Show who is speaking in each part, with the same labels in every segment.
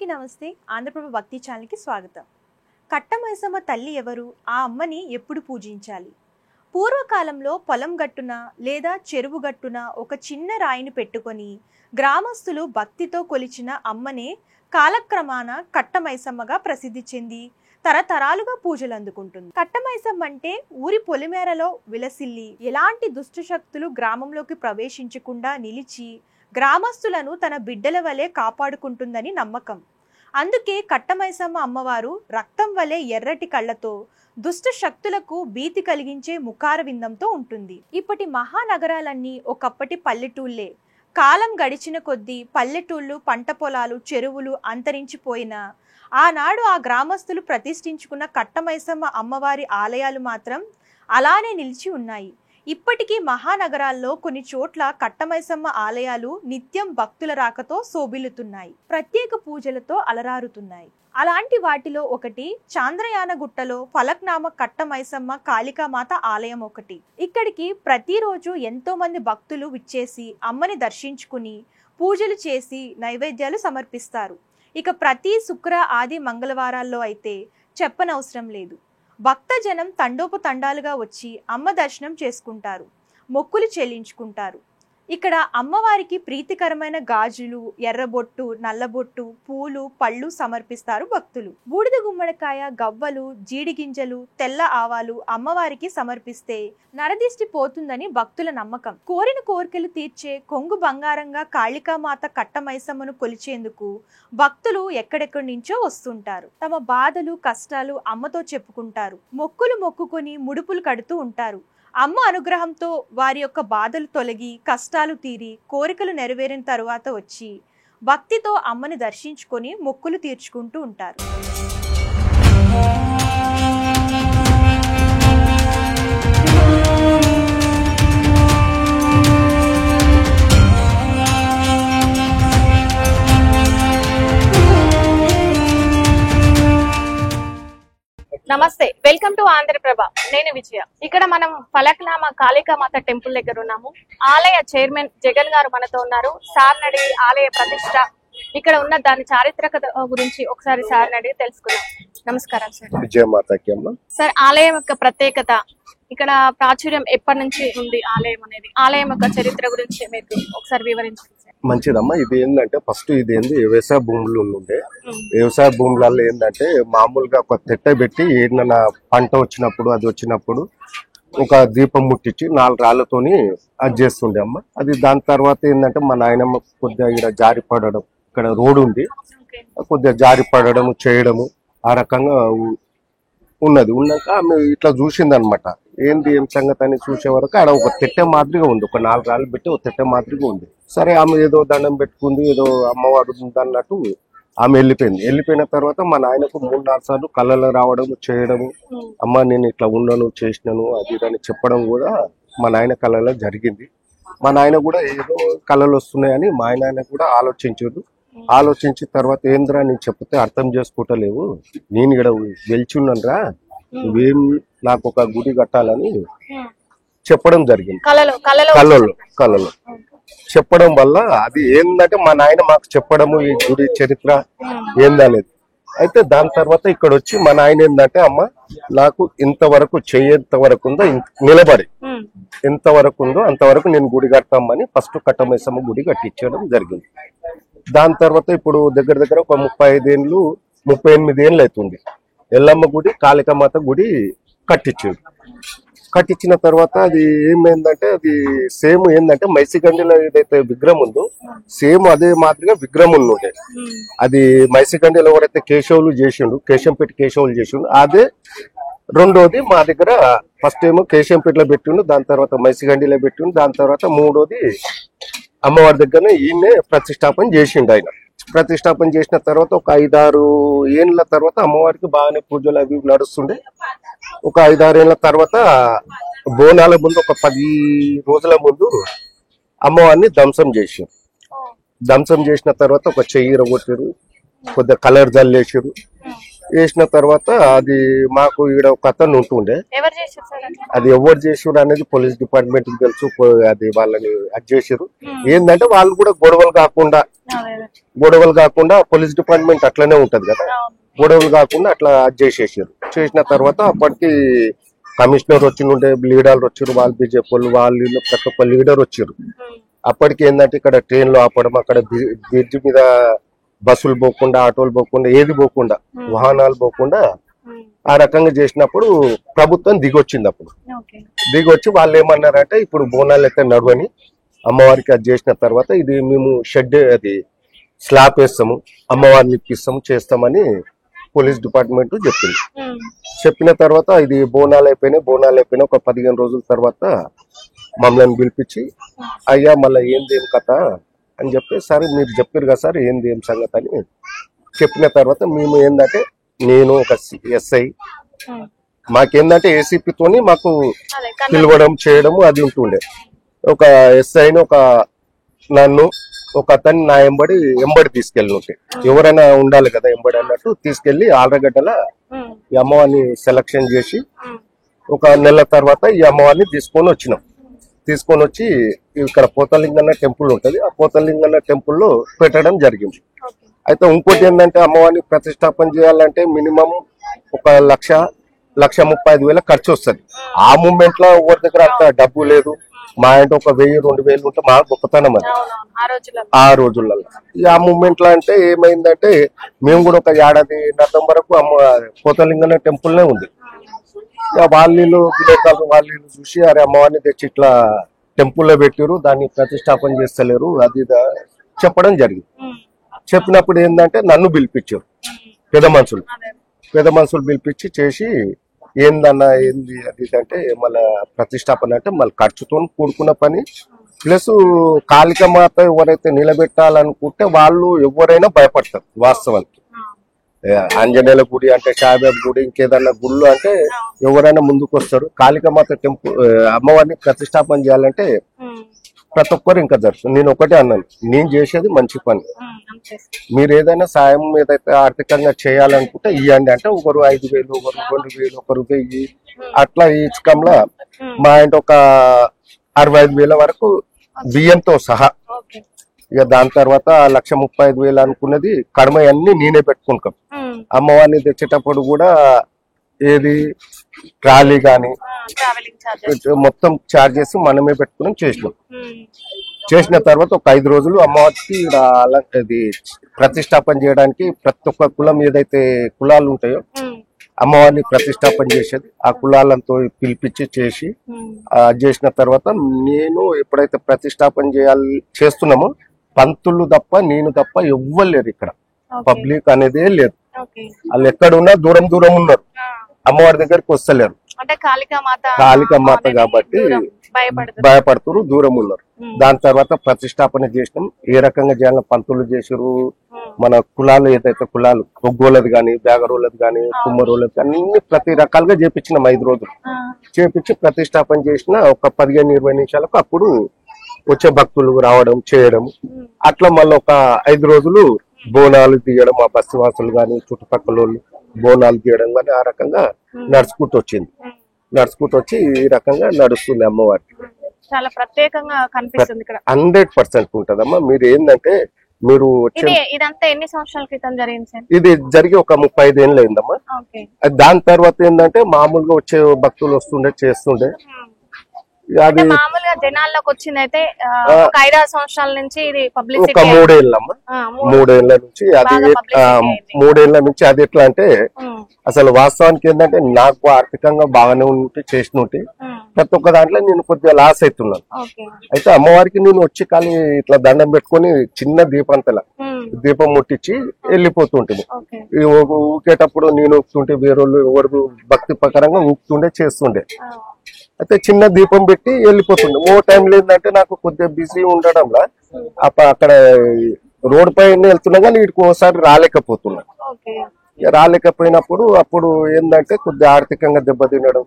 Speaker 1: అందరికీ నమస్తే. ఆంధ్రప్రభ భక్తి ఛానల్కి స్వాగతం. కట్టమైసమ్మ తల్లి ఎవరు? ఆ అమ్మని ఎప్పుడు పూజించాలి? పూర్వకాలంలో పొలం గట్టున లేదా చెరువు గట్టున ఒక చిన్న రాయిని పెట్టుకొని గ్రామస్తులు భక్తితో కొలిచిన అమ్మనే కాలక్రమాన కట్టమైసమ్మగా ప్రసిద్ధి చెంది తరతరాలుగా పూజలు అందుకుంటుంది. కట్టమైసమ్మ అంటే ఊరి పొలిమేరలో విలసిల్లి ఎలాంటి దుష్టశక్తులు గ్రామంలోకి ప్రవేశించకుండా నిలిచి గ్రామస్తులను తన బిడ్డల వలె కాపాడుకుంటుందని నమ్మకం. అందుకే కట్టమైసమ్మ అమ్మవారు రక్తం వలె ఎర్రటి కళ్ళతో దుష్ట శక్తులకు భీతి కలిగించే ముఖార విందంతో ఉంటుంది. ఇప్పటి మహానగరాలన్నీ ఒకప్పటి పల్లెటూళ్ళే. కాలం గడిచిన కొద్దీ పల్లెటూళ్ళు, పంట పొలాలు, చెరువులు అంతరించిపోయినా ఆనాడు ఆ గ్రామస్తులు ప్రతిష్ఠించుకున్న కట్టమైసమ్మ అమ్మవారి ఆలయాలు మాత్రం అలానే నిలిచి ఉన్నాయి. ఇప్పటికీ మహానగరాల్లో కొన్ని చోట్ల కట్టమైసమ్మ ఆలయాలు నిత్యం భక్తుల రాకతో శోభిల్లుతున్నాయి, ప్రత్యేక పూజలతో అలరారుతున్నాయి. అలాంటి వాటిలో ఒకటి చాంద్రయానగుట్టలో ఫలక్నామ కట్టమైసమ్మ కాళికామాత ఆలయం ఒకటి. ఇక్కడికి ప్రతిరోజు ఎంతో మంది భక్తులు విచ్చేసి అమ్మని దర్శించుకుని పూజలు చేసి నైవేద్యాలు సమర్పిస్తారు. ఇక ప్రతి శుక్ర, ఆది, మంగళవారాల్లో అయితే చెప్పనవసరం లేదు. భక్తజనం తండోపతండాలుగా వచ్చి అమ్మ దర్శనం చేసుకుంటారు, మొక్కులు చెల్లించుకుంటారు. ఇక్కడ అమ్మవారికి ప్రీతికరమైన గాజులు, ఎర్రబొట్టు, నల్లబొట్టు, పూలు, పళ్ళు సమర్పిస్తారు భక్తులు. బూడిద గుమ్మడికాయ, గవ్వలు, జీడి గింజలు, తెల్ల ఆవాలు అమ్మవారికి సమర్పిస్తే నరదిష్టి పోతుందని భక్తుల నమ్మకం. కోరిన కోరికలు తీర్చే కొంగు బంగారంగా కాళికామాత కట్టమైసమ్మను కొలిచేందుకు భక్తులు ఎక్కడెక్కడి నుంచో వస్తుంటారు. తమ బాధలు, కష్టాలు అమ్మతో చెప్పుకుంటారు. మొక్కులు మొక్కుకొని ముడుపులు కడుతూ ఉంటారు. అమ్మ అనుగ్రహంతో వారి యొక్క బాధలు తొలగి కష్టాలు తీరి కోరికలు నెరవేరిన తరువాత వచ్చి భక్తితో అమ్మని దర్శించుకొని మొక్కులు తీర్చుకుంటూ ఉంటారు.
Speaker 2: నమస్తే, వెల్కమ్ టు ఆంధ్రప్రభ. నేను విజయ. ఇక్కడ మనం ఫలక్నామ కాళికామాత టెంపుల్ దగ్గర ఉన్నాము. ఆలయ చైర్మన్ జగన్ గారు మనతో ఉన్నారు. సార్ అడిగి ఆలయ ప్రతిష్ట, ఇక్కడ ఉన్న దాని చారిత్రకత గురించి ఒకసారి సార్ అడిగి తెలుసుకుందాం. నమస్కారం సార్.
Speaker 3: విజయమాతకి అమ్మ.
Speaker 2: సార్, ఆలయం యొక్క ప్రత్యేకత, ఇక్కడ ప్రాచుర్యం ఎప్పటి నుంచి ఉంది ఆలయం అనేది, ఆలయం యొక్క చరిత్ర గురించి మీకు ఒకసారి వివరించండి సార్.
Speaker 3: మంచిదమ్మా. ఇది ఏంటంటే ఫస్ట్ ఇది ఏంది వ్యవసాయ భూములు ఉండే. వ్యవసాయ భూములలో ఏంటంటే మామూలుగా ఒక తెట్ట పెట్టి ఏదైనా పంట వచ్చినప్పుడు అది వచ్చినప్పుడు ఒక దీపం ముట్టించి 4 రాళ్లతోని అది చేస్తుండే అమ్మ. అది దాని తర్వాత ఏంటంటే మా నాయనమ్మ కొద్దిగా ఇక్కడ జారి పడడం, ఇక్కడ రోడ్డు ఉంది, కొద్దిగా జారి పడడం చేయడము ఆ రకంగా ఉన్నది. ఉన్నాక ఆమె ఇట్లా చూసింది అనమాట. ఏంది ఏం సంగతి అని చూసే వరకు ఆడ ఒక తెట్టె మాదిరిగా ఉంది, ఒక 4 రాళ్ళు పెట్టి ఒక తెట్టె మాదిరిగా ఉంది. సరే ఆమె ఏదో దండం పెట్టుకుంది, ఏదో అమ్మవారు అన్నట్టు ఆమె వెళ్ళిపోయింది. వెళ్ళిపోయిన తర్వాత మా నాయనకు 3-4 సార్లు కళ్ళలో రావడము చేయడము, అమ్మ నేను ఇట్లా ఉన్నాను చేసినాను అది అని చెప్పడం కూడా మా నాయన కళ్ళలో జరిగింది. మా నాయన కూడా ఏదో కళలు వస్తున్నాయని మా నాయన కూడా ఆలోచించారు. ఆలోచించిన తర్వాత ఏంద్రా నేను చెప్తే అర్థం చేసుకుంటలేవు, నేను ఇక్కడ వెళ్చున్నానరా, నువ్వేం నాకు ఒక గుడి కట్టాలని చెప్పడం జరిగింది. కళలో చెప్పడం వల్ల అది ఏంటంటే మా నాయన మాకు చెప్పడము ఈ గుడి చరిత్ర ఏందనేది. అయితే దాని తర్వాత ఇక్కడ వచ్చి మా నాయన ఏంటంటే అమ్మ నాకు ఇంతవరకు చెయ్యేంత వరకు ఉందో నిలబడి ఎంతవరకు ఉందో అంతవరకు నేను గుడి కడతామని ఫస్ట్ కట్టమైసమ్మ గుడి కట్టించడం జరిగింది. దాని తర్వాత ఇప్పుడు దగ్గర దగ్గర ఒక 38 ఏళ్ళు అవుతుంది ఎల్లమ్మ గుడి, కాళికామాత గుడి కట్టించాడు. కట్టించిన తర్వాత అది ఏమైందంటే అది సేమ్ ఏంటంటే మైసిగండిలో ఏదైతే విగ్రహం ఉందో సేమ్ అదే మాదిరిగా విగ్రహం ఉండే. అది మైసిగండిలో ఎవరైతే కేశవులు చేసిండు, కేశంపేట కేశవులు చేసిండు, అదే రెండోది మా దగ్గర ఫస్ట్ ఏమో కేశంపేటలో పెట్టిండు, దాని తర్వాత మైసిగండిలో పెట్టిండు, దాని తర్వాత మూడోది అమ్మవారి దగ్గరనే ఈయన్నే ప్రతిష్టాపన చేసిండు. ఆయన ప్రతిష్టాపన చేసిన తర్వాత ఒక 5-6 ఏళ్ళ తర్వాత అమ్మవారికి బాగానే పూజలు అవి నడుస్తుండే. ఒక 5-6 ఏళ్ళ తర్వాత బోనాల ముందు ఒక 10 రోజుల ముందు అమ్మవారిని ధ్వంసం చేసారు. ధ్వంసం చేసిన తర్వాత ఒక చెయ్యి రగొట్టారు, కొద్దిగా కలర్ జల్లేసారు. వేసిన తర్వాత అది మాకు ఈడ ఒక అతను ఉంటుండే,
Speaker 2: ఎవరు చేశారు సార్ అట్లా?
Speaker 3: అది ఎవరు చేసారు అనేది పోలీస్ డిపార్ట్మెంట్ కి తెలుసు. అది వాళ్ళని అది చేసారు. ఏంటంటే వాళ్ళు కూడా గొడవలు కాకుండా పోలీస్ డిపార్ట్మెంట్ అట్లనే ఉంటది కదా, గొడవలు కాకుండా అట్లా అది చేసేసారు. చేసిన తర్వాత అప్పటికి కమిషనర్ వచ్చిండే, లీడర్లు వచ్చారు, వాళ్ళు బీజేపీ వాళ్ళు ప్రతి ఒక్క లీడర్ వచ్చారు. అప్పటికి ఏంటంటే ఇక్కడ ట్రైన్లు ఆపడం, అక్కడ బ్రిడ్జ్ మీద బస్సులు పోకుండా, ఆటోలు పోకుండా, ఏది పోకుండా, వాహనాలు పోకుండా ఆ రకంగా చేసినప్పుడు ప్రభుత్వం దిగొచ్చింది. అప్పుడు దిగొచ్చి వాళ్ళు ఏమన్నారంటే ఇప్పుడు బోనాలు అయితే నడవని, అమ్మవారికి అది చేసిన తర్వాత ఇది మేము షెడ్ అది స్లాబ్ వేస్తాము, అమ్మవారిని ఇప్పిస్తాము, చేస్తామని పోలీస్ డిపార్ట్మెంట్ చెప్పింది. చెప్పిన తర్వాత ఇది బోనాలు అయిపోయినాయి. ఒక 15 రోజుల తర్వాత మమ్మల్ని పిలిపించి అయ్యా మళ్ళీ ఏం కథ అని చెప్పి, సరే మీరు చెప్పారు కదా సార్ ఏం సంగతి అని చెప్పిన తర్వాత మేము ఏంటంటే నేను ఒక ఎస్ఐ, మాకేందంటే ఏసీపీతోని మాకు పిలవడం చేయడము అది ఉంటుండే. ఒక ఎస్ఐని ఒక నన్ను ఒక అతన్ని నా ఎంబడి తీసుకెళ్ళి ఉంటే, ఎవరైనా ఉండాలి కదా ఎంబడి అన్నట్టు తీసుకెళ్లి ఆలగడ్డల ఈ అమ్మవారిని సెలక్షన్ చేసి ఒక నెల తర్వాత ఈ అమ్మవారిని తీసుకొని వచ్చి ఇక్కడ పోతలింగన్న టెంపుల్ ఉంటది, ఆ పోతలింగన్న టెంపుల్లో పెట్టడం జరిగింది. అయితే ఇంకోటి ఏంటంటే అమ్మవారిని ప్రతిష్టాపన చేయాలంటే మినిమం 1,35,000 ఖర్చు వస్తుంది. ఆ మూమెంట్ లో ఎవరి దగ్గర అంత డబ్బు లేదు. మా అంటే ఒక 1,000-2,000 ఉంటే మా గొప్పతనం అది ఆ రోజులలో. ఆ మూమెంట్ లో అంటే ఏమైందంటే మేము కూడా ఒక ఏడాది నర్థం వరకు పోతలింగన్న టెంపుల్నే ఉంది. వాళ్ళు వాళ్ళు చూసి అరే అమ్మవారిని తెచ్చి ఇట్లా టెంపుల్లో పెట్టారు, దాన్ని ప్రతిష్టాపన చేస్తలేరు అది చెప్పడం జరిగింది. చెప్పినప్పుడు ఏంటంటే నన్ను పిలిపించారు పెద్ద మనుషులు పిలిపించి చేసి ఏందన్నా ఏంది అది అంటే మళ్ళీ ప్రతిష్టాపన అంటే మళ్ళీ ఖర్చుతో కూడుకున్న పని, ప్లస్ కాళికామాత ఎవరైతే నిలబెట్టాలనుకుంటే వాళ్ళు ఎవరైనా భయపడతారు. వాస్తవానికి ఆంజనేయుల గుడి అంటే, సాయిబాబా గుడి, ఇంకేదన్నా గుళ్ళు అంటే ఎవరైనా ముందుకు వస్తారు. కాళికామాత టెంపుల్ అమ్మవారిని ప్రతిష్టాపన చేయాలంటే ప్రతి ఒక్కరు ఇంకా జరుగుతుంది. నేను ఒకటే అన్నాను, నేను చేసేది మంచి పని, మీరు ఏదైనా సాయం ఏదైతే ఆర్థికంగా చేయాలనుకుంటే ఇవ్వండి అంటే ఒకరు 5,000, ఒకరు 2,000, ఒకరు 1,000 అట్లా ఈచకంలో మా ఇంటి ఒక 65,000 వరకు బియ్యంతో సహా. ఇక దాని తర్వాత 1,35,000 అనుకున్నది కడమ అన్ని నేనే పెట్టుకుంటాం. అమ్మవారిని తెచ్చేటప్పుడు కూడా ఏది ట్రాలీ గాని మొత్తం చార్జెస్ మనమే పెట్టుకుని చేసిన తర్వాత ఒక 5 రోజులు అమ్మవారికి ఇది ప్రతిష్టాపన చేయడానికి ప్రతి ఒక్క కులం ఏదైతే కులాలు ఉంటాయో అమ్మవారిని ప్రతిష్టాపన చేసేది ఆ కులాలతో పిలిపించి చేసి చేసిన తర్వాత నేను ఎప్పుడైతే ప్రతిష్టాపన చేస్తున్నామో పంతులు తప్ప నేను తప్ప ఎవ్వరు లేరు ఇక్కడ, పబ్లిక్ అనేదే లేదు. వాళ్ళు ఎక్కడున్నా దూరం ఉన్నారు, అమ్మవారి దగ్గరికి వస్తలేరు. కాళికామాత కాబట్టి భయపడుతున్నారు, దూరం ఉన్నారు. దాని తర్వాత ప్రతిష్టాపన చేసినాం. ఏ రకంగా చేయాలని పంతులు చేసారు. మన కులాలు ఏదైతే కులాలు ఒగ్గోళ్ళది గాని, బేగరోళ్ళది గాని, కుమ్మరోళ్ళది కానీ అన్ని ప్రతి రకాలుగా చేపించినాం. 5 రోజులు చేపించి ప్రతిష్టాపన చేసిన ఒక 15-20 నిమిషాలకు అప్పుడు వచ్చే భక్తులు రావడం చేయడం. అట్లా మళ్ళీ ఒక 5 రోజులు బోనాలు తీయడం, ఆ బస్తివాసులు గాని చుట్టుపక్కల బోనాలు తీయడం కానీ ఆ రకంగా నడుచుకుంటూ వచ్చి ఈ రకంగా నడుస్తుంది అమ్మవారి.
Speaker 2: చాలా ప్రత్యేకంగా కనిపిస్తుంది ఇక్కడ.
Speaker 3: 100% ఉంటదమ్మా. మీరు ఏంటంటే మీరు
Speaker 2: ఇదంతా ఎన్ని సంవత్సరాల క్రితం జరిగింది సార్?
Speaker 3: ఇది జరిగి ఒక 35 ఏళ్ళు అయిందమ్మా. దాని తర్వాత ఏంటంటే మామూలుగా వచ్చే భక్తులు వస్తుండే చేస్తుండే.
Speaker 2: అది మామూలుగా జనాల్లోకి వచ్చింది అయితే ఒక 5-6 సంవత్సరాల నుంచి ఇది పబ్లిసిటీ.
Speaker 3: ఒక 3 ఏళ్ళమ్మా, 3 ఏళ్ల నుంచి అది 3 ఏళ్ల నుంచి అది ఎట్లా అంటే అసలు వాస్తవానికి ఏంటంటే నాకు ఆర్థికంగా బాగానే ఉంటే చేసినట్టు ప్రతి ఒక్క దాంట్లో నేను కొద్దిగా లాస్ అవుతున్నాను. అయితే అమ్మవారికి నేను వచ్చి కానీ ఇట్లా దండం పెట్టుకుని చిన్న దీపం ముట్టించి వెళ్ళిపోతుంటుంది. ఊకేటప్పుడు నేను ఊపుతుంటే వేరే ఎవరు భక్తి ప్రకారంగా ఊపుతుండే చేస్తుండే. అయితే చిన్న దీపం పెట్టి వెళ్ళిపోతుండే. టైంలో ఏంటంటే నాకు కొద్దిగా బిజీ ఉండడంలో అక్కడ రోడ్ పైన వెళ్తున్నా కానీ వీటికి ఒకసారి రాలేకపోయినప్పుడు అప్పుడు ఏంటంటే కొద్దిగా ఆర్థికంగా దెబ్బ తినడం,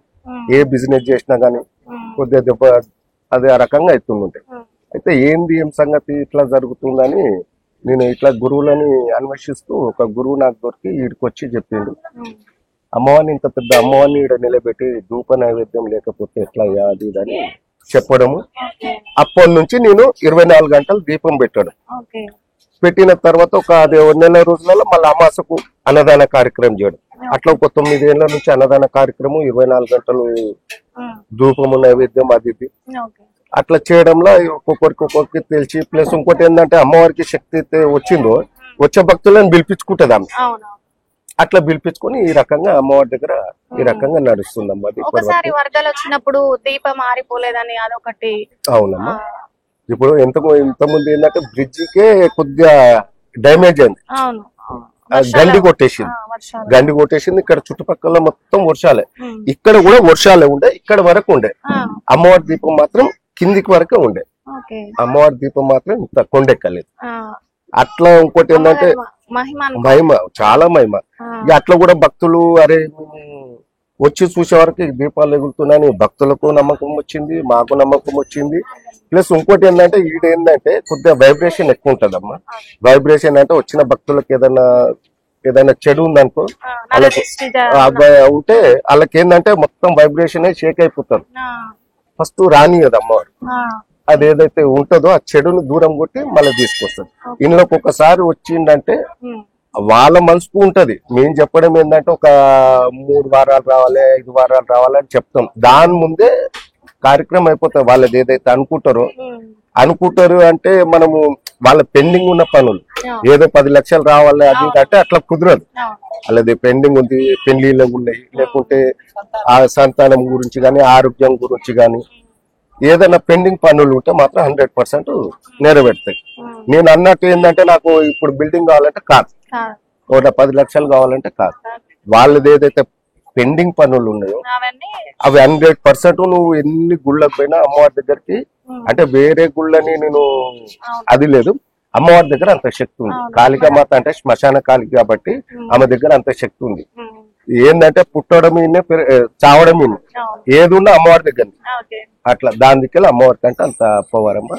Speaker 3: ఏ బిజినెస్ చేసినా గానీ కొద్దిగా దెబ్బ అదే రకంగా అవుతుండే. అయితే ఏం సంగతి ఇట్లా జరుగుతుందని నేను ఇట్లా గురువులని అన్వేషిస్తూ ఒక గురువు నాకు దొరికి ఈడికి వచ్చి చెప్పిండు, అమ్మవారిని ఇంత పెద్ద అమ్మవారిని ఈడ నిలబెట్టి ధూప నైవేద్యం లేకపోతే ఎట్లా అది అని చెప్పడము. అప్పటి నుంచి నేను 24 గంటలు దీపం పెట్టాను. పెట్టిన తర్వాత ఒక నెల రోజులలో మళ్ళీ అమాసకు అన్నదాన కార్యక్రమం చేయడం. అట్లా ఒక 9 ఏళ్ల నుంచి అన్నదాన కార్యక్రమం, 24 గంటలు ధూపము నైవేద్యం అది ఇది అట్లా చేయడంలో ఒక్కొక్కరికి తెలిసి, ప్లస్ ఇంకోటి ఏంటంటే అమ్మవారికి శక్తి అయితే వచ్చిందో వచ్చే భక్తులను పిలిపించుకుంటది ఆమె. అట్లా పిలిపించుకొని ఈ రకంగా అమ్మవారి దగ్గర ఈ రకంగా నడుస్తుందమ్మా.
Speaker 2: ఒకసారి వరదలు వచ్చినప్పుడు దీపం ఆరిపోలేదని అదొకటి.
Speaker 3: అవునమ్మా. ఇప్పుడు ఇంతకుముందు ఏంటంటే బ్రిడ్జికే కొద్దిగా డ్యామేజ్ అయింది, గండి కొట్టేసింది. ఇక్కడ చుట్టుపక్కల మొత్తం వర్షాలే, ఇక్కడ కూడా వర్షాలే ఉండే, ఇక్కడ వరకు ఉండే. అమ్మవారి దీపం మాత్రం కిందికి వరకే ఉండే. అమ్మవారి దీపం మాత్రం ఇంత కొండెక్కలేదు. అట్లా ఇంకోటి ఏంటంటే మహిమ, చాలా మహిమ. ఇక అట్లా కూడా భక్తులు అరే వచ్చి చూసే వరకు దీపాలు ఎగురుతున్నాయని భక్తులకు నమ్మకం వచ్చింది, మాకు నమ్మకం వచ్చింది. ప్లస్ ఇంకోటి ఏంటంటే ఏంటంటే కొద్దిగా వైబ్రేషన్ ఎక్కువ ఉంటదమ్మా. వైబ్రేషన్ అంటే వచ్చిన భక్తులకు ఏదైనా చెడు ఉందనుకో ఉంటే వాళ్ళకి ఏంటంటే మొత్తం వైబ్రేషన్ షేక్ అయిపోతారు. ఫస్ట్ రానియదు అమ్మవారు, అదేదైతే ఉంటుందో ఆ చెడును దూరం కొట్టి మళ్ళీ తీసుకొస్తుంది. ఇందులోకి ఒకసారి వచ్చిందంటే వాళ్ళ మనసుకు ఉంటది. మేము చెప్పడం ఏంటంటే ఒక 3 వారాలు రావాలి, 5 వారాలు రావాలి అని చెప్తాం. దాని ముందే కార్యక్రమం అయిపోతుంది. వాళ్ళది ఏదైతే అనుకుంటారు అంటే మనము వాళ్ళ పెండింగ్ ఉన్న పనులు ఏదో 10 లక్షలు రావాలి అది అంటే అట్లా కుదరదు. వాళ్ళది పెండింగ్ ఉంది, పెళ్లిళ్ళు ఉన్నాయి, లేకుంటే ఆ సంతానం గురించి గాని ఆరోగ్యం గురించి గాని ఏదైనా పెండింగ్ పనులు ఉంటే మాత్రం 100% నెరవేరుతాయి. నేను అన్నట్టు ఏంటంటే నాకు ఇప్పుడు బిల్డింగ్ కావాలంటే కాదు, ఒక 10 లక్షలు కావాలంటే కాదు. వాళ్ళది ఏదైతే పెండింగ్ పనులు ఉన్నాయో అవి 100% నువ్వు ఎన్ని గుళ్ళకు పోయినా అమ్మవారి దగ్గరికి, అంటే వేరే గుళ్ళని నేను అది లేదు, అమ్మవారి దగ్గర అంత శక్తి ఉంది. కాళికా మాత అంటే శ్మశాన కాళిక కాబట్టి ఆమె దగ్గర అంత శక్తి ఉంది. ఏంటంటే పుట్టడం చావడం ఏది ఉన్నా అమ్మవారి దగ్గర అట్లా. దాని దిక్కెళ్ళి అమ్మవారి కంటే అంత అప్పవారమ్మ.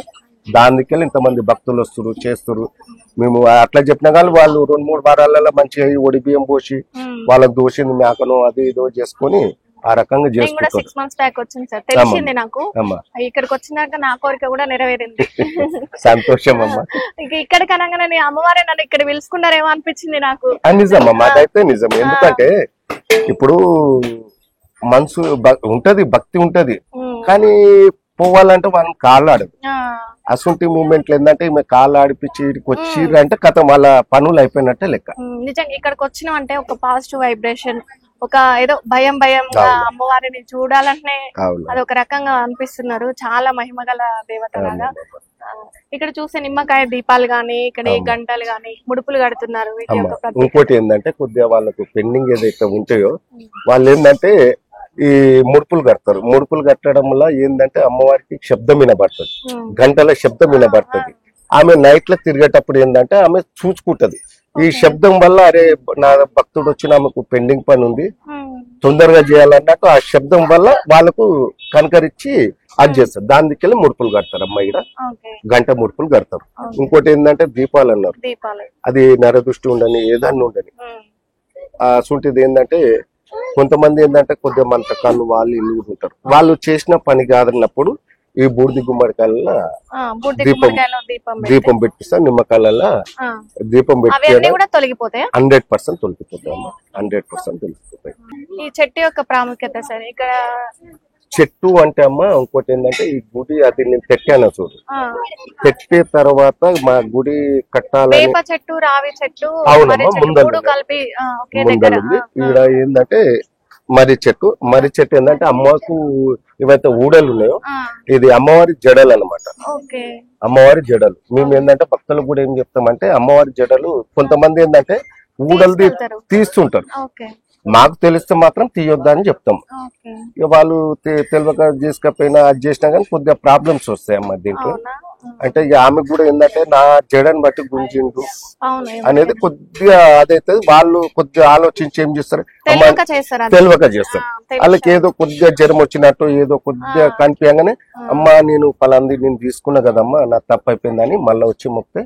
Speaker 3: దాని దిక్కెళ్ళి ఇంతమంది భక్తులు వస్తారు చేస్తారు. మేము అట్లా చెప్పినా కానీ వాళ్ళు 2-3 వారాలలో మంచిగా ఒడి బియ్యం పోసి వాళ్ళకి దోషింది మేకను అది ఇదో చేసుకొని ఆ రకంగా చేసుకుంటారు.
Speaker 2: 6 months బ్యాక్ వచ్చింది సార్, తెలిసింది నాకు. ఇక్కడికి వచ్చినాక నా కోరిక కూడా నెరవేరింది.
Speaker 3: సంతోషం అమ్మా.
Speaker 2: ఇక్కడ కనగానే అమ్మవారే నన్ను ఇక్కడ పిలుచుకున్నారేమో అనిపించింది నాకు.
Speaker 3: నిజం అమ్మా, అదైతే నిజం. ఎందుకంటే ఇప్పుడు మనసు ఉంటది, భక్తి ఉంటది, కానీ పోవాలంటే మనం కాళ్ళు ఆడదు. అసంటి మూమెంట్లు ఏంటంటే ఈమె కాళ్ళు ఆడిపించి ఇక్కడికి వచ్చిర్రు అంటే కథ వాళ్ళ పనులు అయిపోయినట్టే లెక్క.
Speaker 2: నిజంగా ఇక్కడికి వచ్చినాం అంటే ఒక పాజిటివ్ వైబ్రేషన్, ఒక ఏదో భయం అమ్మవారిని చూడాలంటే అదొక రకంగా అనిపిస్తున్నారు. చాలా మహిమగల దేవత లాగా. ఇక్కడ చూసే నిమ్మకాయ దీపాలు గానీ, ఇక్కడ గంటలు గానీ, ముడుపులు కడుతున్నారు.
Speaker 3: ఇంకోటి ఏంటంటే కొద్దిగా వాళ్ళకు పెండింగ్ ఏదైతే ఉంటాయో వాళ్ళు ఏంటంటే ఈ ముడుపులు కడతారు. ముడుపులు కట్టడం వల్ల ఏంటంటే అమ్మవారికి శబ్దం వినబడుతుంది, గంటల శబ్దం వినబడుతుంది. ఆమె నైట్ లో తిరిగేటప్పుడు ఏంటంటే ఆమె చూసుకుంటది. ఈ శబ్దం వల్ల అరే నా భక్తుడు వచ్చిన ఆమెకు పెండింగ్ పని ఉంది తొందరగా చేయాలన్నట్టు ఆ శబ్దం వల్ల వాళ్ళకు కనకరించి అది చేస్తారు. దాని దిక్కెళ్ళి ముడుపులు కడతారు అమ్మ. ఇక్కడ గంట ముడుపులు కడతారు. ఇంకోటి ఏంటంటే దీపాలు అన్నారు, అది నరదృష్టి ఉండని ఏదాన్ని ఉండని. అసంటిది ఏంటంటే కొంతమంది ఏంటంటే కొద్దిగా మంటకాలు వాళ్ళు ఇల్లు ఉంటారు, వాళ్ళు చేసిన పని కాదన్నప్పుడు ఈ బూడిది గుమ్మడికాయల దీపం పెట్టిస్తా, నిమ్మకాయల దీపం పెట్టి 100% తొలగిపోతాయి అమ్మా, 100% తొలగిపోతాయి.
Speaker 2: ఈ చెట్టు యొక్క ప్రాముఖ్యత సార్ ఇక్కడ.
Speaker 3: చెట్టు అంటే అమ్మా ఇంకోటి ఏంటంటే ఈ గుడి అది నేను పెట్టాను చూడు, పెట్టే తర్వాత మా గుడి కట్టాలని
Speaker 2: చెట్టు రావి చెట్టు
Speaker 3: అవునమ్మా ముందలుంది. ఈడ ఏంటంటే మర్రి చెట్టు ఏంటంటే అమ్మకు ఇవైతే ఊడలు ఉన్నాయో ఇది అమ్మవారి జడలు అనమాట. అమ్మవారి జడలు మేము ఏంటంటే భక్తులకు కూడా ఏం చెప్తామంటే అమ్మవారి జడలు కొంతమంది ఏంటంటే ఊడలు తీస్తుంటారు, మాకు తెలిస్తే మాత్రం తీయొద్దా అని చెప్తాం. ఇక వాళ్ళు తెలియక చేసుకపోయినా అది చేసినా కానీ కొద్దిగా ప్రాబ్లమ్స్ వస్తాయి అమ్మ దీంట్లో. అంటే ఇక ఆమెకు కూడా ఏంటంటే నా జడని బట్టి గుంజిండు
Speaker 2: అవును
Speaker 3: అనేది కొద్దిగా అదైతే వాళ్ళు కొద్దిగా ఆలోచించి ఏం చేస్తారు
Speaker 2: తెలియక చేస్తారు అది.
Speaker 3: తెలియక చేస్తారు.
Speaker 2: తెలుసు.
Speaker 3: వాళ్ళకి ఏదో కొద్దిగా జ్వరం వచ్చినట్టు ఏదో కొద్దిగా కనిపించగానే అమ్మా నేను పలాంది నేను తీసుకున్నా కదమ్మా నా తప్పు అయిపోయిందని మళ్ళీ వచ్చి మొక్కితే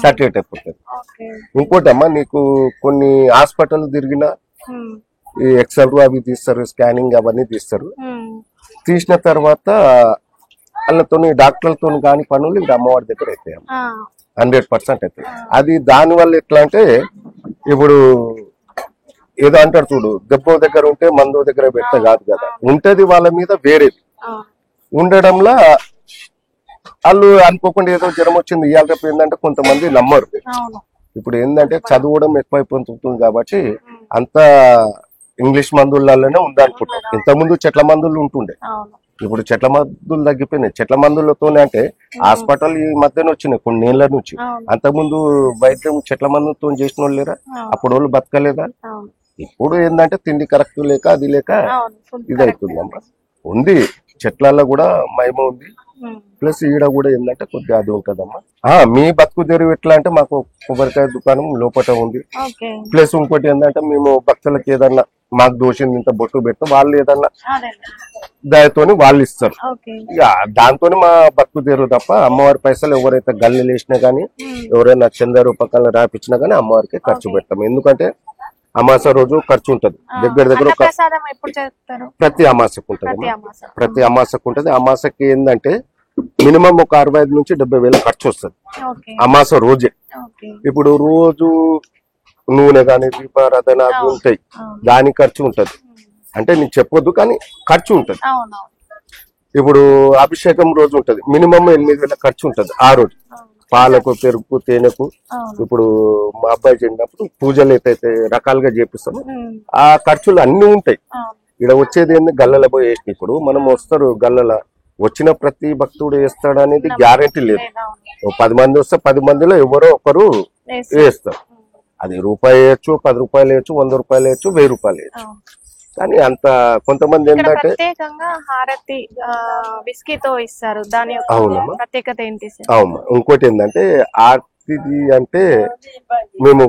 Speaker 3: సర్టిఫికేట్ అయిపోతుంది.
Speaker 2: ఓకే.
Speaker 3: ఇంకోటి అమ్మా నీకు కొన్ని హాస్పిటల్ తిరిగినా ఈ ఎక్స్రే అవి తీస్తారు, స్కానింగ్ అవన్నీ తీస్తారు. తీసిన తర్వాత వాళ్ళతో డాక్టర్లతో కాని పనులు ఇక్కడ అమ్మవారి దగ్గర అవుతాయి 100% అవుతాయి. అది దాని వల్ల ఎట్లా అంటే ఇప్పుడు ఏదో అంటారు చూడు, దెబ్బ దగ్గర ఉంటే మందు దగ్గర పెడితే కాదు కదా, ఉంటది వాళ్ళ మీద వేరేది ఉండడంలో వాళ్ళు అనుకోకుండా ఏదో జ్వరం వచ్చింది ఇవాళ రేపు ఏంటంటే కొంతమంది నమ్మరు. ఇప్పుడు ఏంటంటే చదవడం ఎక్కువైపోతుంది కాబట్టి అంత ఇంగ్లీష్ మందులలోనే ఉందనుకుంటాం. ఇంతకుముందు చెట్ల మందులు ఉంటుండే, ఇప్పుడు చెట్ల మందులు తగ్గిపోయినాయి. చెట్ల మందులతోనే అంటే హాస్పిటల్ ఈ మధ్యన వచ్చినాయి కొన్ని ఏళ్ల నుంచి. అంతకుముందు వైద్యం చెట్ల మందులతో చేసిన వాళ్ళు లేరా, అప్పుడు వాళ్ళు బతకలేదా? ఇప్పుడు ఏంటంటే తిండి కరెక్ట్ లేక అది లేక ఇది అవుతుందమ్మా. ఉంది చెట్లలో కూడా మహిమ ఉంది, ప్లస్ ఈడ కూడా ఏంటంటే కొద్దిగా అది ఉంటదమ్మా. మీ బతుకు తెరువు ఎట్లా అంటే మాకు కొబ్బరికాయ దుకాణం లోపల ఉంది. ప్లస్ ఇంకోటి ఏంటంటే మేము భక్తులకు ఏదన్నా మాకు దోషింది ఇంత బొట్టు పెడతాం, వాళ్ళు ఏదన్నా దానితోని వాళ్ళు ఇస్తారు. ఇక దాంతో మా బతుకు తెరువు తప్ప అమ్మవారి పైసలు ఎవరైతే గల్లీలు వేసినా గానీ ఎవరైనా చంద రూపకాలను రాపించినా గానీ అమ్మవారికి ఖర్చు పెడతాం. ఎందుకంటే అమాస రోజు ఖర్చు ఉంటది దగ్గర దగ్గర ప్రతి అమాసకు ఉంటది. ప్రతి అమాసకు ఉంటది. అమాసకి ఏంటంటే మినిమం ఒక 65 నుంచి 70,000 ఖర్చు వస్తుంది అమాస రోజే. ఇప్పుడు రోజు నూనె గాని దీపారాధన అవి ఉంటాయి, దాని ఖర్చు ఉంటది. అంటే నీకు చెప్పొద్దు కానీ ఖర్చు ఉంటది. ఇప్పుడు అభిషేకం రోజు ఉంటది, మినిమం 8,000 ఖర్చు ఉంటది ఆ రోజు. పాలకు, పెరుగు, తేనెకు. ఇప్పుడు మా అబ్బాయి చెందినప్పుడు పూజలు అయితే రకాలుగా చేపిస్తాము, ఆ ఖర్చులు అన్ని ఉంటాయి. ఇక్కడ వచ్చేది ఏంది గల్లల పోయి వేసి ఇప్పుడు మనం వస్తారు గల్లల వచ్చిన ప్రతి భక్తుడు వేస్తాడు అనేది గ్యారెంటీ లేదు. 10 మంది వస్తే 10 మందిలో ఎవరో ఒకరు వేస్తారు. అది రూపాయి వేయచ్చు, 10 రూపాయలు వేయచ్చు, 100 రూపాయలు వేయచ్చు, 1000 రూపాయలు వేయచ్చు. కానీ అంత కొంతమంది ఏంటంటే
Speaker 2: హారతి విస్కీతో ఇస్తారు, దాని ప్రత్యేకత ఏంటి?
Speaker 3: అవును, ఇంకోటి ఏంటంటే ఆర్తిది అంటే మేము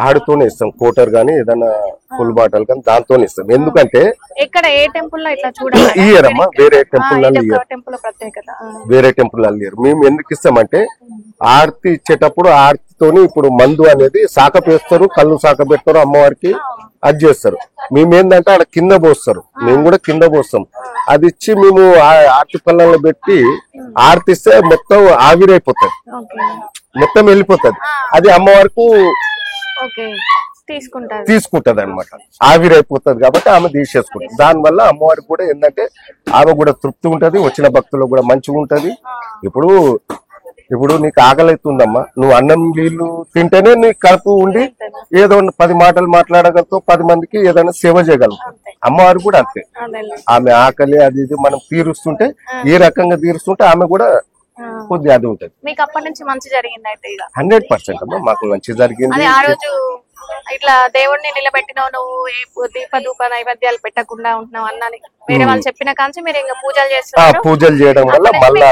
Speaker 3: ఆడుతోనే ఇస్తాం, కోటర్ గానీ ఏదైనా ఫుల్ బాటిల్ కానీ దాంతోనే ఇస్తాం. ఎందుకంటే
Speaker 2: ఇక్కడ ఏ టెంపుల్ లో ఇట్లా చూడాలి
Speaker 3: ఇయ్యరమ్మా, వేరే టెంపుల్
Speaker 2: ప్రత్యేకత
Speaker 3: వేరే టెంపుల్ ఇయ్యరు. మేము ఎందుకు ఇస్తామంటే ఆర్తి ఇచ్చేటప్పుడు ఆర్తితోని ఇప్పుడు మందు అనేది సాకపేస్తారు, కళ్ళు సాకపెడతారు, అమ్మవారికి అది చేస్తారు. మేమేందంటే ఆడ కింద పోస్తారు, మేము కూడా కింద పోస్తాం. అది ఇచ్చి మేము ఆర్తి పళ్ళలో పెట్టి ఆర్తిస్తే మొత్తం ఆవిరైపోతుంది, మొత్తం వెళ్ళిపోతుంది. అది అమ్మవారికి తీసుకుంటది అనమాట, ఆవిరైపోతుంది కాబట్టి ఆమె తీసేసుకుంటది. దాని వల్ల అమ్మవారికి కూడా ఏంటంటే ఆమె కూడా తృప్తి ఉంటది, వచ్చిన భక్తులకు కూడా మంచిగా ఉంటది. ఇప్పుడు నీకు ఆకలి అవుతుందమ్మా, నువ్వు అన్నం నీళ్లు తింటేనే నీకు కడుపు ఉండి ఏదో 10 మాటలు మాట్లాడగలతో 10 మందికి ఏదైనా సేవ చేయగలుగుతాం. అమ్మవారు కూడా అంతే, ఆమె ఆకలి అది ఇది మనం తీరుస్తుంటే ఏ రకంగా తీరుస్తుంటే ఆమె కూడా కొద్దిగా అది ఉంటది.
Speaker 2: మీకు అప్పటి నుంచి మంచి జరిగింది అయితే?
Speaker 3: 100% అమ్మా మాకు మంచి జరిగింది.
Speaker 2: ఆ రోజు ఇట్లా దేవుడిని నిలబెట్టినావు, నువ్వు దీప ధూప నైవేద్యాలు పెట్టకుండా ఉంటున్నావు అన్నని వేరే వాళ్ళు చెప్పిన కాంచి మీరు ఇంకా పూజలు చేస్తున్నారు.
Speaker 3: పూజలు చేయడం వల్ల మళ్ళా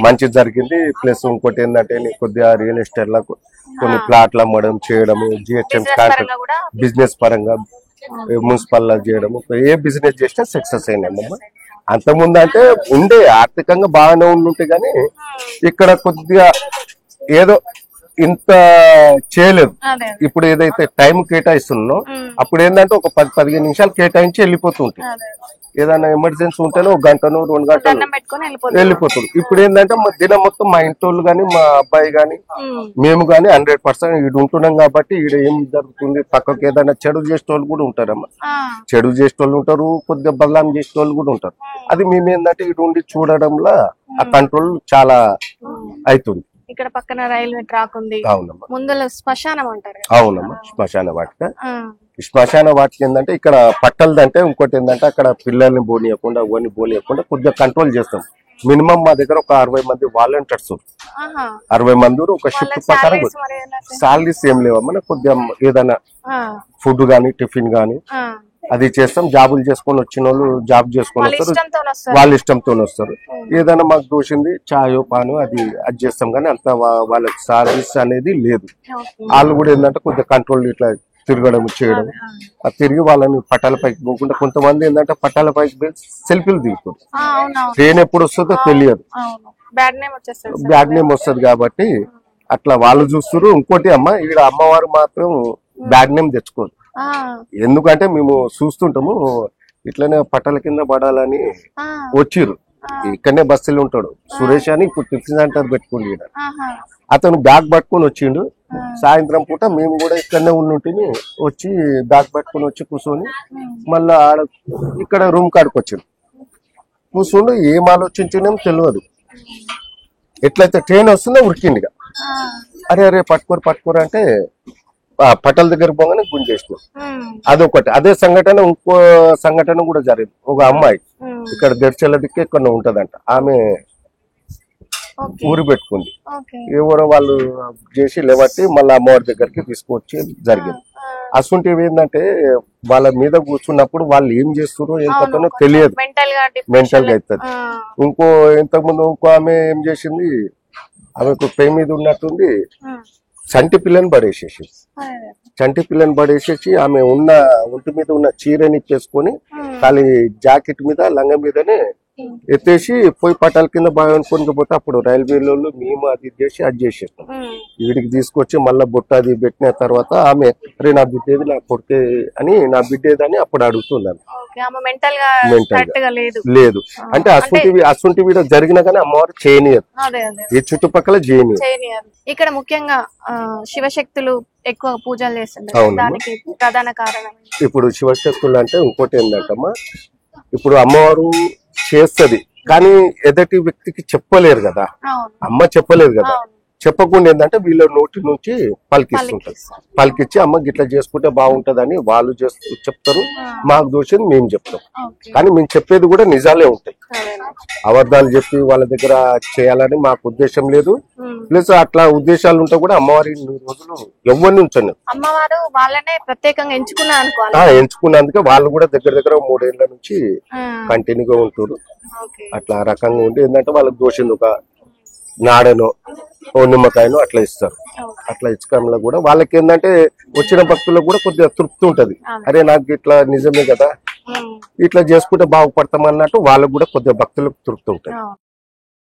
Speaker 3: మంచి జరిగింది. ప్లస్ ఇంకోటి ఏంటంటే నీకు కొద్దిగా రియల్ ఎస్టేట్ లకు కొన్ని ప్లాట్లు అమ్మడం చేయడము, జిహెచ్ఎం బిజినెస్ పరంగా మున్సిపల్ చేయడము, ఏ బిజినెస్ చేసినా సక్సెస్ అయినాయమ్మా. అంతకుముందు అంటే ఉండే ఆర్థికంగా బాగానే ఉండుంటే గానీ ఇక్కడ కొద్దిగా ఏదో ఇంత చేయలేదు. ఇప్పుడు ఏదైతే టైం కేటాయిస్తున్నో అప్పుడు ఏంటంటే ఒక 10-15 నిమిషాలు కేటాయించి వెళ్ళిపోతుంటాయి. ఏదైనా ఎమర్జెన్సీ ఉంటేనే 1 గంటను 2 గంటలు వెళ్ళిపోతుంది. ఇప్పుడు ఏంటంటే మా దినం మొత్తం మా ఇంటోళ్ళు గాని మా అబ్బాయి గాని మేము గాని 100% ఈడు ఉంటున్నాం కాబట్టి ఈడ ఏం జరుగుతుంది పక్కకు ఏదైనా చెడు చేసేటోళ్ళు కూడా ఉంటారమ్మా. చెడు చేసేటోళ్ళు ఉంటారు, కొద్దిగా బదలాం చేసేటోళ్ళు కూడా ఉంటారు. అది మేమేందంటే ఇటు ఉండి చూడడంలో ఆ కంట్రోల్ చాలా అవుతుంది.
Speaker 2: ఇక్కడ పక్కన రైల్వే ట్రాక్ ఉంది,
Speaker 3: అవునమ్మా,
Speaker 2: ముందులో శ్మశానం అంటారు.
Speaker 3: అవునమ్మా, శ్మశాన వాటిక. శ్మశాన వాటికి ఏంటంటే ఇక్కడ పట్టలదంటే ఇంకోటి ఏంటంటే అక్కడ పిల్లల్ని బోనియకుండా ఓని బోనియకుండా కొద్దిగా కంట్రోల్ చేస్తాం. మినిమం మా దగ్గర ఒక 60 మంది వాలంటీర్స్, 60 మంది ఒక షిఫ్ట్ ప్రకారం. సాలరీస్ ఏం లేవమ్మా, కొద్దిగా ఏదైనా ఫుడ్ గానీ టిఫిన్ గానీ అది చేస్తాం. జాబులు చేసుకొని వచ్చిన వాళ్ళు జాబ్ చేసుకొని
Speaker 2: వాళ్ళ
Speaker 3: వస్తారు,
Speaker 2: ఇష్టంతో వస్తారు.
Speaker 3: వాళ్ళ ఇష్టంతో వస్తారు. ఏదైనా మాకు దోషింది చాయో పాను అది చేస్తాం, కానీ అంత వాళ్ళకి సర్వీస్ అనేది లేదు. వాళ్ళు కూడా ఏంటంటే కొద్దిగా కంట్రోల్ ఇట్లా తిరగడం చేయడం, అది తిరిగి వాళ్ళని పట్టాల పైకి పోకుండా కొంతమంది ఏంటంటే పట్టాల పైకి పోయి సెల్ఫీలు దిగుతారు. ట్రైన్ ఎప్పుడు వస్తుందో తెలియదు,
Speaker 2: బ్యాడ్ నేమ్ వచ్చేస్తుంది.
Speaker 3: బ్యాడ్ నేమ్ వస్తుంది కాబట్టి అట్లా వాళ్ళు చూస్తారు. ఇంకోటి అమ్మ, ఇక్కడ అమ్మవారు మాత్రం బ్యాడ్ నేమ్ తెచ్చుకోదు. ఎందుకంటే మేము చూస్తుంటాము ఇట్లనే పట్టాల కింద పడాలని వచ్చిర్రు. ఇక్కడనే బస్సులు ఉంటాడు సురేష్ అని, ఇప్పుడు టిఫిన్ సెంటర్ పెట్టుకుని అతను బ్యాగ్ పట్టుకొని వచ్చిండు. సాయంత్రం పూట మేము కూడా ఇక్కడనే ఉండి వచ్చి బ్యాగ్ పట్టుకొని వచ్చి కూర్చొని మళ్ళా ఆడ ఇక్కడ రూమ్ కాడికి వచ్చిండు. కూర్చుండు, ఏం ఆలోచించినేం తెలియదు. ఎట్లయితే ట్రైన్ వస్తుందో ఉరికిండిగా, అరే అరే పట్టుకోరు అంటే పట్టల దగ్గర పోగానే గుంజేసినాం. అదొకటి. అదే సంఘటన ఇంకో సంఘటన కూడా జరిగింది. ఒక అమ్మాయి ఇక్కడ దర్శల దిక్కు ఎక్కడ ఉంటదంట, ఆమె ఊరి పెట్టుకుంది. ఎవరో వాళ్ళు చేసి లేవట్టి మళ్ళీ అమ్మవారి దగ్గరికి తీసుకొచ్చి జరిగింది. అసంటివి ఏంటంటే వాళ్ళ మీద కూర్చున్నప్పుడు వాళ్ళు ఏం చేస్తారో ఏం కథనో తెలియదు, మెంటల్ గా అవుతుంది. ఇంతకుముందు ఇంకో ఆమె ఏం చేసింది, ఆమెకు పై మీద ఉన్నట్టుంది చంటి పిల్లని పడేసేసి ఆమె ఉన్న ఒంటి మీద ఉన్న చీరని ఇచ్చేసుకొని ఖాళీ జాకెట్ మీద లంగ మీదనే ఎత్తేసి పోయి పట్టాల కింద బాగా అనుకోని పోతే అప్పుడు రైల్వేలో మేము అది చేసి అది చేసేస్తాం. వీడికి తీసుకొచ్చి మళ్ళీ బొట్ట అది పెట్టిన తర్వాత ఆమె అరే నా బిడ్డేది నా కొడుకే అని, నా బిడ్డేదని అప్పుడు అడుగుతుంది. మెంటల్ లేదు అంటే అసంటి వీడ జరిగినా కానీ అమ్మవారు చేయనియదు, ఈ చుట్టుపక్కల చేయనియదు.
Speaker 2: ఇక్కడ ముఖ్యంగా శివశక్తులు ఎక్కువ పూజలు చేస్తుంటారు, దానికి ప్రధాన కారణం
Speaker 3: ఇప్పుడు శివశక్తులు అంటే ఇంకోటి ఏంటంటమ్మా, ఇప్పుడు అమ్మవారు చేస్తది కానీ ఎదటి వ్యక్తికి చెప్పలేరు కదా, అమ్మ చెప్పలేదు కదా. చెప్పకుండా ఏంటంటే వీళ్ళ నోటి నుంచి పలికిస్తుంటారు. పలికిచ్చి అమ్మ గిట్లా చేసుకుంటే బాగుంటదని వాళ్ళు చెప్తారు, మాకు దోషం మేము చెప్తాం. కానీ మేము చెప్పేది కూడా నిజాలే ఉంటాయి. అబద్ధాలు చెప్పి వాళ్ళ దగ్గర చేయాలని మాకు ఉద్దేశం లేదు. ప్లస్ అట్లా ఉద్దేశాలు ఉంటే కూడా అమ్మవారి రోజులు ఎవరిని ఉంచండి,
Speaker 2: అమ్మవారు వాళ్ళనే ప్రత్యేకంగా
Speaker 3: ఎంచుకున్నందుకే వాళ్ళు కూడా దగ్గర 3 ఏళ్ల నుంచి కంటిన్యూగా ఉంటారు. అట్లా రకంగా ఉంటే ఏంటంటే వాళ్ళకి దోషింది ఒక నాడనో ఓ నిమ్మకాయనో అట్లా ఇస్తారు. అట్లా ఇచ్చకంలో కూడా వాళ్ళకి ఏంటంటే వచ్చిన భక్తులకు కూడా కొద్దిగా తృప్తి ఉంటది. అరే నాకు ఇట్లా నిజమే కదా, ఇట్లా చేసుకుంటే బాగుపడతాం అన్నట్టు వాళ్ళకు కూడా కొద్దిగా భక్తులకు తృప్తి ఉంటది.